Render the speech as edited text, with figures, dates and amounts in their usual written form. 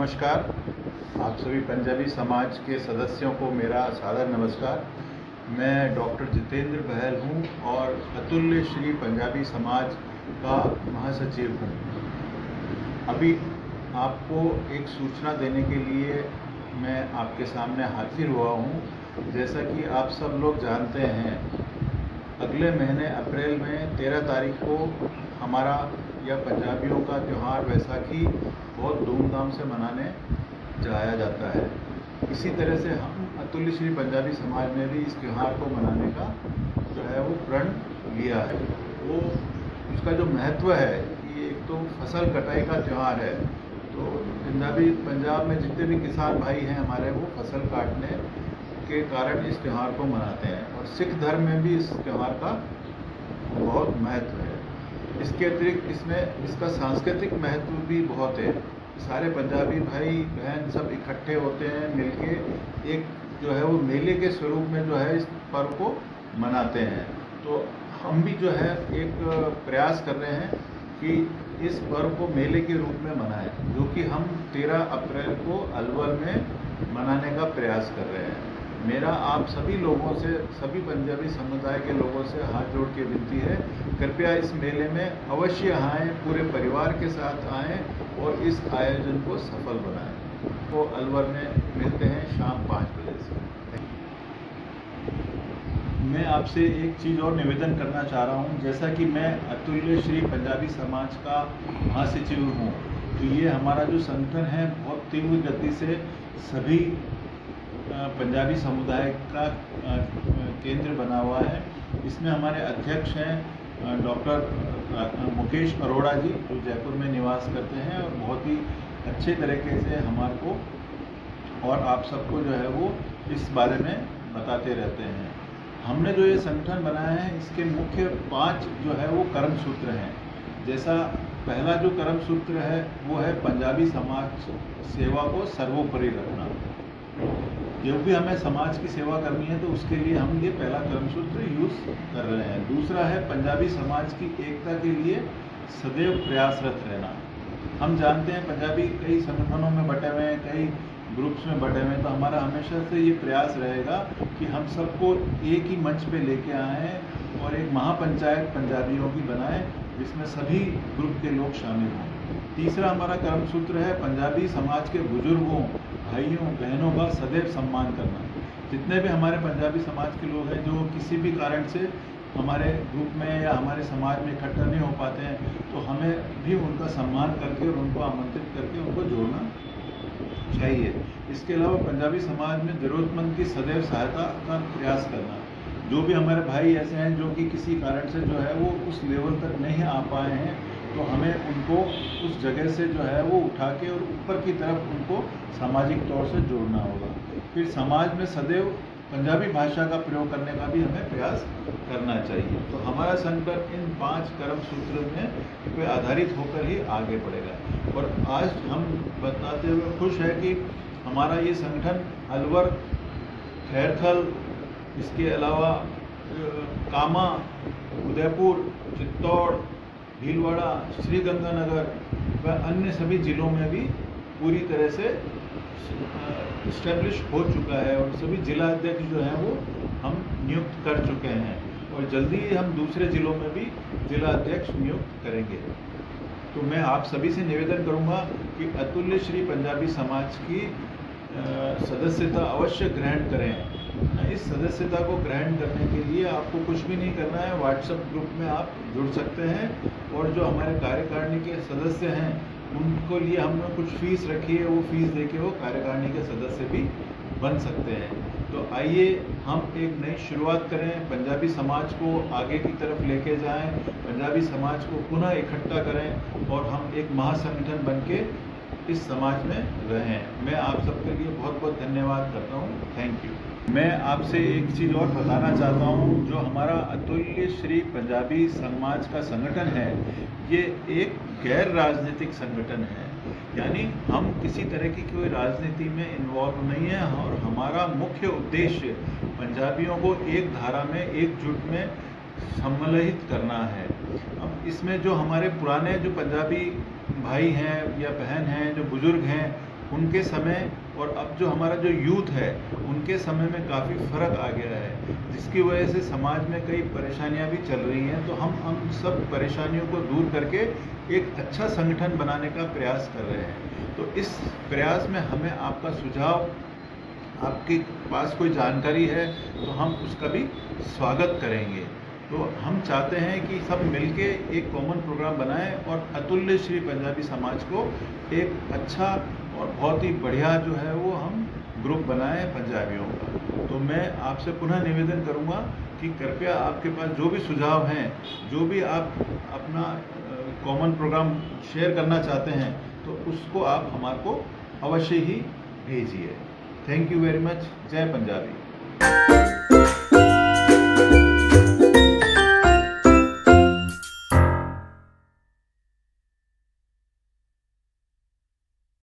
नमस्कार। आप सभी पंजाबी समाज के सदस्यों को मेरा सादर नमस्कार। मैं डॉक्टर जितेंद्र बहल हूँ और अतुल्य श्री पंजाबी समाज का महासचिव हूँ। अभी आपको एक सूचना देने के लिए मैं आपके सामने हाजिर हुआ हूँ। जैसा कि आप सब लोग जानते हैं, अगले महीने अप्रैल में 13 तारीख को हमारा या पंजाबियों का त्यौहार बैसाखी बहुत धूमधाम से मनाने जाया जाता है। इसी तरह से हम अतुल्य श्री पंजाबी समाज ने भी इस त्यौहार को मनाने का जो है वो प्रण लिया है। वो उसका जो महत्व है कि एक तो फसल कटाई का त्यौहार है, तो पंजाब में जितने भी किसान भाई हैं हमारे, वो फसल काटने के कारण इस त्यौहार को मनाते हैं। और सिख धर्म में भी इस त्यौहार का बहुत महत्व है। इसके अतिरिक्त इसका सांस्कृतिक महत्व भी बहुत है। सारे पंजाबी भाई बहन सब इकट्ठे होते हैं, मिलके एक जो है वो मेले के स्वरूप में जो है इस पर्व को मनाते हैं। तो हम भी जो है एक प्रयास कर रहे हैं कि इस पर्व को मेले के रूप में मनाएं, जो कि हम 13 अप्रैल को अलवर में मनाने का प्रयास कर रहे हैं। मेरा आप सभी लोगों से, सभी पंजाबी समुदाय के लोगों से हाथ जोड़ के विनती है, कृपया इस मेले में अवश्य आएँ, पूरे परिवार के साथ आएँ और इस आयोजन को सफल बनाएं। तो अलवर में मिलते हैं शाम 5 बजे से। मैं आपसे एक चीज़ और निवेदन करना चाह रहा हूँ। जैसा कि मैं अतुल्य श्री पंजाबी समाज का महासचिव हूँ, तो ये हमारा जो संगठन है बहुत तीव्र गति से सभी पंजाबी समुदाय का केंद्र बना हुआ है। इसमें हमारे अध्यक्ष हैं डॉक्टर मुकेश अरोड़ा जी, जो जयपुर में निवास करते हैं और बहुत ही अच्छे तरीके से हमारे को और आप सबको जो है वो इस बारे में बताते रहते हैं। हमने जो ये संगठन बनाया है, इसके मुख्य 5 जो है वो कर्म सूत्र हैं। जैसा पहला जो कर्म सूत्र है वो है पंजाबी समाज सेवा को सर्वोपरि रखना। जब भी हमें समाज की सेवा करनी है तो उसके लिए हम ये पहला कर्म सूत्र यूज़ कर रहे हैं। दूसरा है पंजाबी समाज की एकता के लिए सदैव प्रयासरत रहना। हम जानते हैं पंजाबी कई संगठनों में बटे हुए हैं, कई ग्रुप्स में बटे हुए हैं, तो हमारा हमेशा से ये प्रयास रहेगा कि हम सबको एक ही मंच पे लेके आएँ और एक महापंचायत पंजाबियों की बनाएं, जिसमें सभी ग्रुप के लोग शामिल हों। तीसरा हमारा कर्म सूत्र है पंजाबी समाज के बुजुर्गों, भाइयों, बहनों का सदैव सम्मान करना। जितने भी हमारे पंजाबी समाज के लोग हैं जो किसी भी कारण से हमारे ग्रुप में या हमारे समाज में इकट्ठा नहीं हो पाते हैं, तो हमें भी उनका सम्मान करके और उनको आमंत्रित करके उनको जोड़ना चाहिए। इसके अलावा पंजाबी समाज में ज़रूरतमंद की सदैव सहायता का प्रयास करना। जो भी हमारे भाई ऐसे हैं जो कि किसी कारण से जो है वो उस लेवल तक नहीं आ पाए हैं, तो हमें उनको उस जगह से जो है वो उठा के और ऊपर की तरफ उनको सामाजिक तौर से जोड़ना होगा। फिर समाज में सदैव पंजाबी भाषा का प्रयोग करने का भी हमें प्रयास करना चाहिए। तो हमारा संगठन इन 5 कर्म सूत्रों में पे आधारित होकर ही आगे बढ़ेगा। और आज हम बताते हुए खुश है कि हमारा ये संगठन अलवर, खैरथल, इसके अलावा कामा, उदयपुर, चित्तौड़, भीलवाड़ा, श्रीगंगानगर व अन्य सभी ज़िलों में भी पूरी तरह से इस्टेब्लिश हो चुका है और सभी जिला अध्यक्ष जो हैं वो हम नियुक्त कर चुके हैं और जल्दी ही हम दूसरे ज़िलों में भी जिला अध्यक्ष नियुक्त करेंगे। तो मैं आप सभी से निवेदन करूंगा कि अतुल्य श्री पंजाबी समाज की सदस्यता अवश्य ग्रहण करें। इस सदस्यता को ग्रहण करने के लिए आपको कुछ भी नहीं करना है, व्हाट्सएप ग्रुप में आप जुड़ सकते हैं और जो हमारे कार्यकारिणी के सदस्य हैं उनको लिए हमने कुछ फीस रखी है, वो फीस देके वो कार्यकारिणी के सदस्य भी बन सकते हैं। तो आइए हम एक नई शुरुआत करें, पंजाबी समाज को आगे की तरफ लेके जाएं, पंजाबी समाज को पुनः इकट्ठा करें और हम एक महासंगठन बन के इस समाज में रहें। मैं आप सबके लिए बहुत बहुत धन्यवाद करता हूँ। Thank you. मैं आपसे एक चीज़ और बताना चाहता हूँ, जो हमारा अतुल्य श्री पंजाबी समाज का संगठन है, ये एक गैर राजनीतिक संगठन है। यानी हम किसी तरह की कोई राजनीति में इन्वॉल्व नहीं है और हमारा मुख्य उद्देश्य पंजाबियों को एक धारा में, एकजुट में सम्मिलित करना है। अब इसमें जो हमारे पुराने जो पंजाबी भाई हैं या बहन हैं, जो बुज़ुर्ग हैं, उनके समय और अब जो हमारा जो यूथ है उनके समय में काफ़ी फ़र्क आ गया है, जिसकी वजह से समाज में कई परेशानियां भी चल रही हैं। तो हम सब परेशानियों को दूर करके एक अच्छा संगठन बनाने का प्रयास कर रहे हैं। तो इस प्रयास में हमें आपका सुझाव, आपके पास कोई जानकारी है तो हम उसका भी स्वागत करेंगे। तो हम चाहते हैं कि सब मिलके एक कॉमन प्रोग्राम बनाएं और अतुल्य श्री पंजाबी समाज को एक अच्छा और बहुत ही बढ़िया जो है वो हम ग्रुप बनाएं पंजाबियों का। तो मैं आपसे पुनः निवेदन करूंगा कि कृपया आपके पास जो भी सुझाव हैं, जो भी आप अपना कॉमन प्रोग्राम शेयर करना चाहते हैं, तो उसको आप हमारे को अवश्य ही भेजिए। Thank you very much. जय पंजाबी।